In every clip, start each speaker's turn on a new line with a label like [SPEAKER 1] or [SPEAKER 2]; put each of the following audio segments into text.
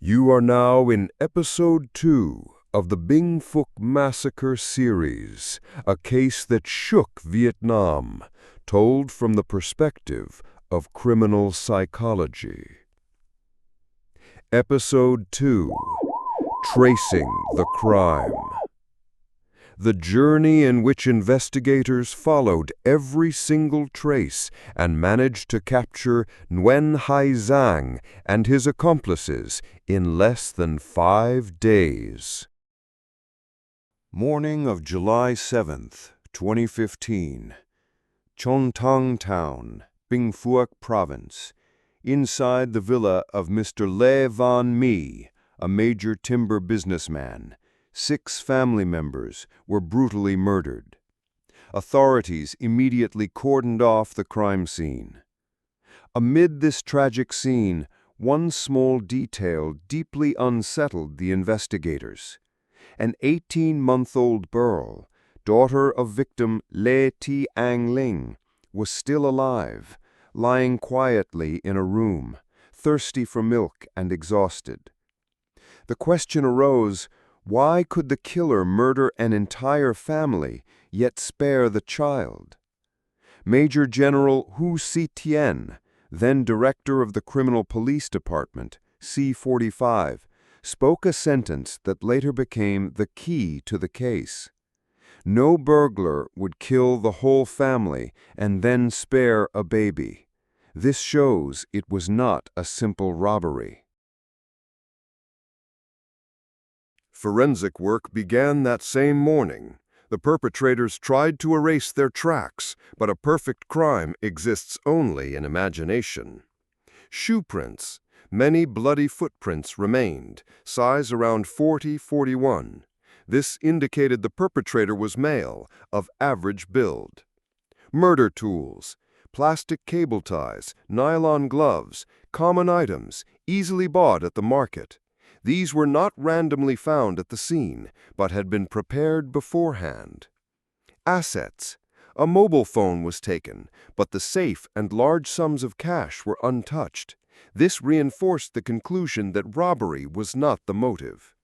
[SPEAKER 1] You are now in Episode 2 of the Bình Phước Massacre series, a case that shook Vietnam, told from the perspective of criminal psychology. Episode 2: Tracing the Crime. The journey in which investigators followed every single trace and managed to capture Nguyen Hai Giang and his accomplices in less than 5 days. Morning of July 7th, 2015. Chon Thang Town, Bình Phước Province, inside the villa of Mr. Lê Văn My, a major timber businessman. 6 family members were brutally murdered. Authorities immediately cordoned off the crime scene. Amid this tragic scene, one small detail deeply unsettled the investigators. An 18-month-old girl, daughter of victim Lê T. Ang Linh, was still alive, lying quietly in a room, thirsty for milk and exhausted. The question arose, why could the killer murder an entire family, yet spare the child? Major General Hu Si-tien, then director of the Criminal Police Department, C-45, spoke a sentence that later became the key to the case. No burglar would kill the whole family and then spare a baby. This shows it was not a simple robbery. Forensic work began that same morning. The perpetrators tried to erase their tracks, but a perfect crime exists only in imagination. Shoe prints. Many bloody footprints remained, size around 40-41. This indicated the perpetrator was male, of average build. Murder tools. Plastic cable ties, nylon gloves, common items, easily bought at the market. These were not randomly found at the scene, but had been prepared beforehand. Assets. A mobile phone was taken, but the safe and large sums of cash were untouched. This reinforced the conclusion that robbery was not the motive.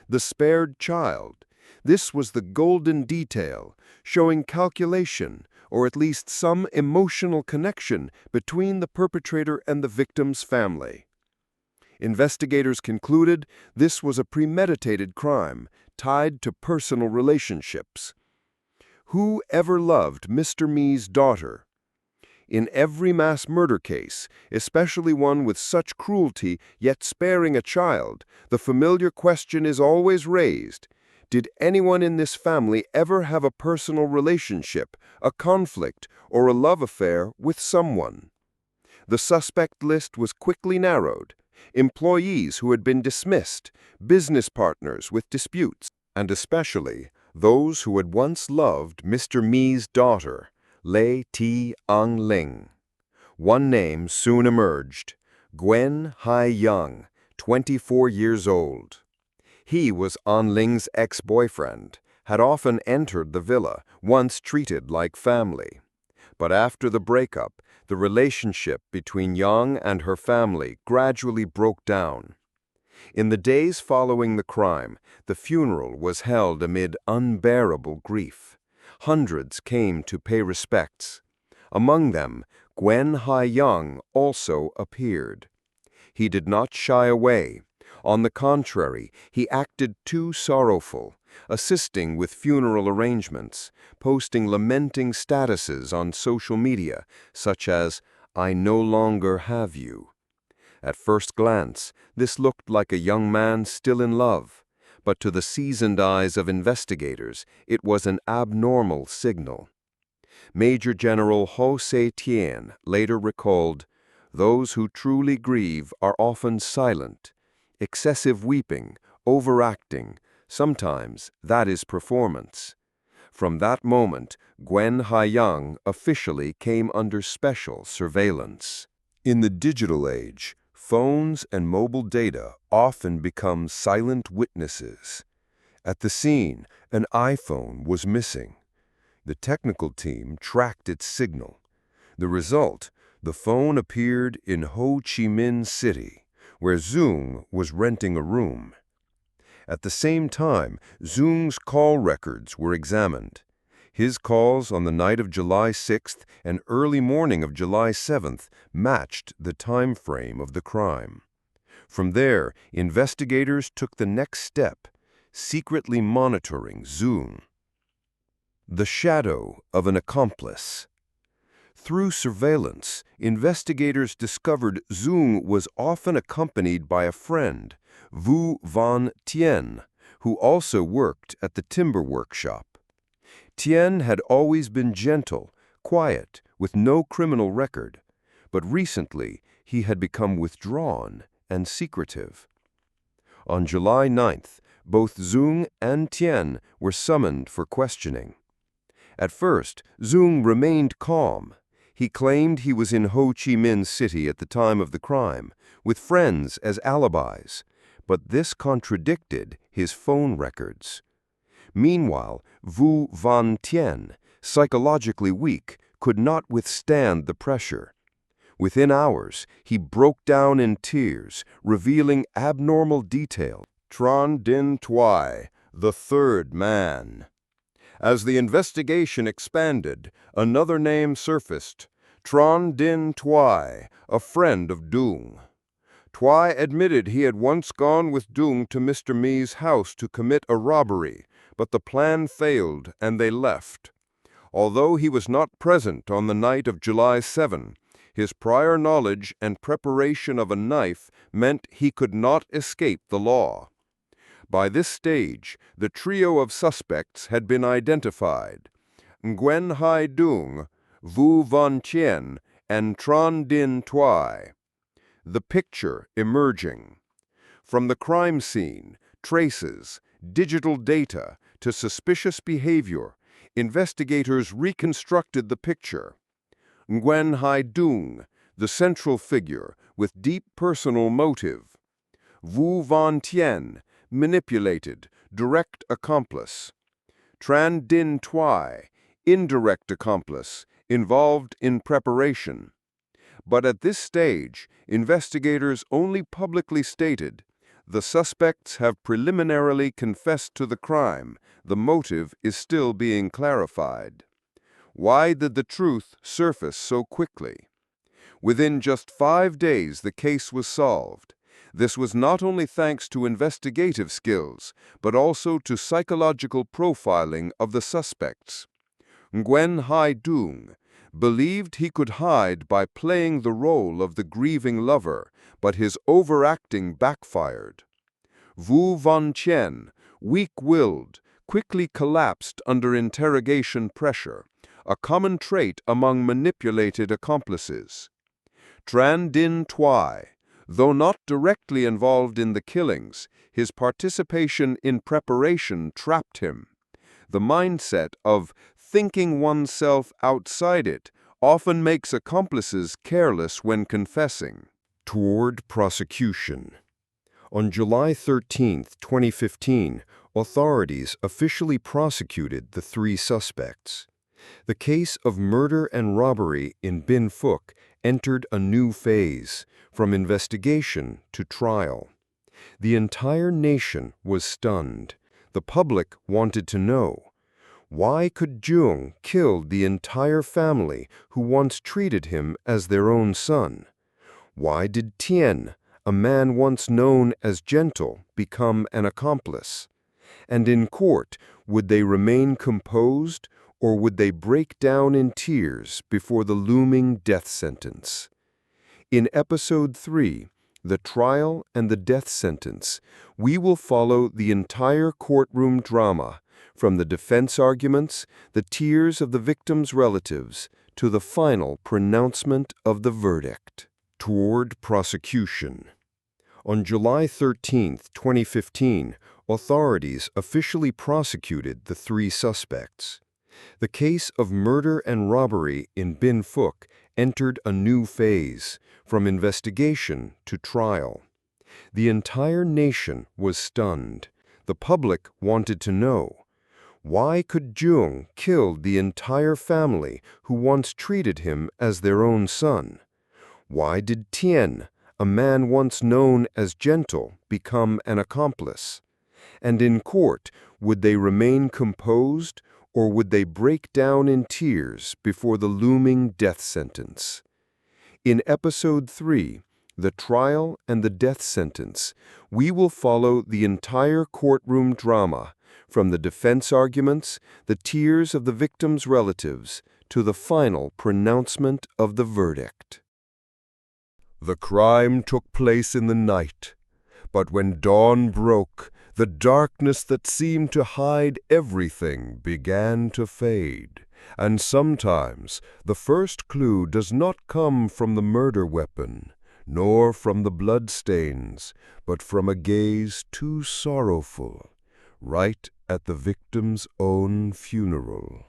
[SPEAKER 1] The spared child. This was the golden detail, showing calculation, or at least some emotional connection between the perpetrator and the victim's family. Investigators concluded this was a premeditated crime tied to personal relationships. Who ever loved Mr. My's daughter? In every mass murder case, especially one with such cruelty yet sparing a child, the familiar question is always raised. Did anyone in this family ever have a personal relationship, a conflict, or a love affair with someone? The suspect list was quickly narrowed. Employees who had been dismissed, business partners with disputes, and especially those who had once loved Mr. My's daughter, Lê T. Ang Linh. One name soon emerged, Nguyen Hai Giang, 24 years old. He was An Ling's ex-boyfriend, had often entered the villa, once treated like family. But after the breakup, the relationship between Yang and her family gradually broke down. In the days following the crime, the funeral was held amid unbearable grief. Hundreds came to pay respects. Among them, Nguyen Hai Giang also appeared. He did not shy away. On the contrary, he acted too sorrowful, assisting with funeral arrangements, posting lamenting statuses on social media, such as, "I no longer have you." At first glance, this looked like a young man still in love, but to the seasoned eyes of investigators, it was an abnormal signal. Major General Hu Si-tien later recalled, "Those who truly grieve are often silent. Excessive weeping, overacting, sometimes that is performance." From that moment, Nguyen Hai Giang officially came under special surveillance. In the digital age, phones and mobile data often become silent witnesses. At the scene, an iPhone was missing. The technical team tracked its signal. The result, the phone appeared in Ho Chi Minh City, where Zung was renting a room. At the same time, Zung's call records were examined. His calls on the night of July 6th and early morning of July 7th matched the time frame of the crime. From there, investigators took the next step, secretly monitoring Zung. The shadow of an accomplice. Through surveillance, investigators discovered Zung was often accompanied by a friend, Vu Van Tien, who also worked at the timber workshop. Tien had always been gentle, quiet, with no criminal record, but recently he had become withdrawn and secretive. On July 9th, both Zung and Tien were summoned for questioning. At first, Zung remained calm. He claimed he was in Ho Chi Minh City at the time of the crime, with friends as alibis, but this contradicted his phone records. Meanwhile, Vu Van Tien, psychologically weak, could not withstand the pressure. Within hours, he broke down in tears, revealing abnormal detail. Tran Dinh Thuy, the third man. As the investigation expanded, another name surfaced, Tran Dinh Thuy, a friend of Dung. Thuy admitted he had once gone with Dung to Mr. Mi's house to commit a robbery, but the plan failed and they left. Although he was not present on the night of July 7, his prior knowledge and preparation of a knife meant he could not escape the law. By this stage, the trio of suspects had been identified: Nguyen Hai Dung, Vu Van Tien, and Tran Dinh Thuy. The picture emerging. From the crime scene, traces, digital data, to suspicious behavior, investigators reconstructed the picture. Nguyen Hai Dung, the central figure, with deep personal motive. Vu Van Tien, manipulated, direct accomplice. Tran Dinh Thuy, indirect accomplice, involved in preparation. But at this stage, investigators only publicly stated, the suspects have preliminarily confessed to the crime, the motive is still being clarified. Why did the truth surface so quickly? Within just 5 days, the case was solved. This was not only thanks to investigative skills, but also to psychological profiling of the suspects. Nguyen Hai Dung believed he could hide by playing the role of the grieving lover, but his overacting backfired. Vu Van Tien, weak-willed, quickly collapsed under interrogation pressure, a common trait among manipulated accomplices. Tran Dinh Thuy, though not directly involved in the killings, his participation in preparation trapped him. The mindset of thinking oneself outside it often makes accomplices careless when confessing. Toward prosecution. On July 13, 2015, authorities officially prosecuted the 3 suspects. The case of murder and robbery in Bình Phước entered a new phase, from investigation to trial. The entire nation was stunned. The public wanted to know, why could Dung kill the entire family who once treated him as their own son? Why did Tien, a man once known as gentle, become an accomplice? And in court, would they remain composed, or would they break down in tears before the looming death sentence? In Episode 3, The Trial and the Death Sentence, we will follow the entire courtroom drama, from the defense arguments, the tears of the victims' relatives, to the final pronouncement of the verdict. Toward prosecution. On July 13, 2015, authorities officially prosecuted the 3 suspects. The case of murder and robbery in Bình Phước entered a new phase, from investigation to trial. The entire nation was stunned. The public wanted to know, why could Dung kill the entire family who once treated him as their own son? Why did Tien, a man once known as gentle become an accomplice? And in court, would they remain composed, or would they break down in tears before the looming death sentence? In Episode 3, The Trial and the Death Sentence, we will follow the entire courtroom drama, from the defense arguments, the tears of the victims' relatives, to the final pronouncement of the verdict. The crime took place in the night, but when dawn broke, the darkness that seemed to hide everything began to fade, and sometimes the first clue does not come from the murder weapon, nor from the bloodstains, but from a gaze too sorrowful, right at the victim's own funeral.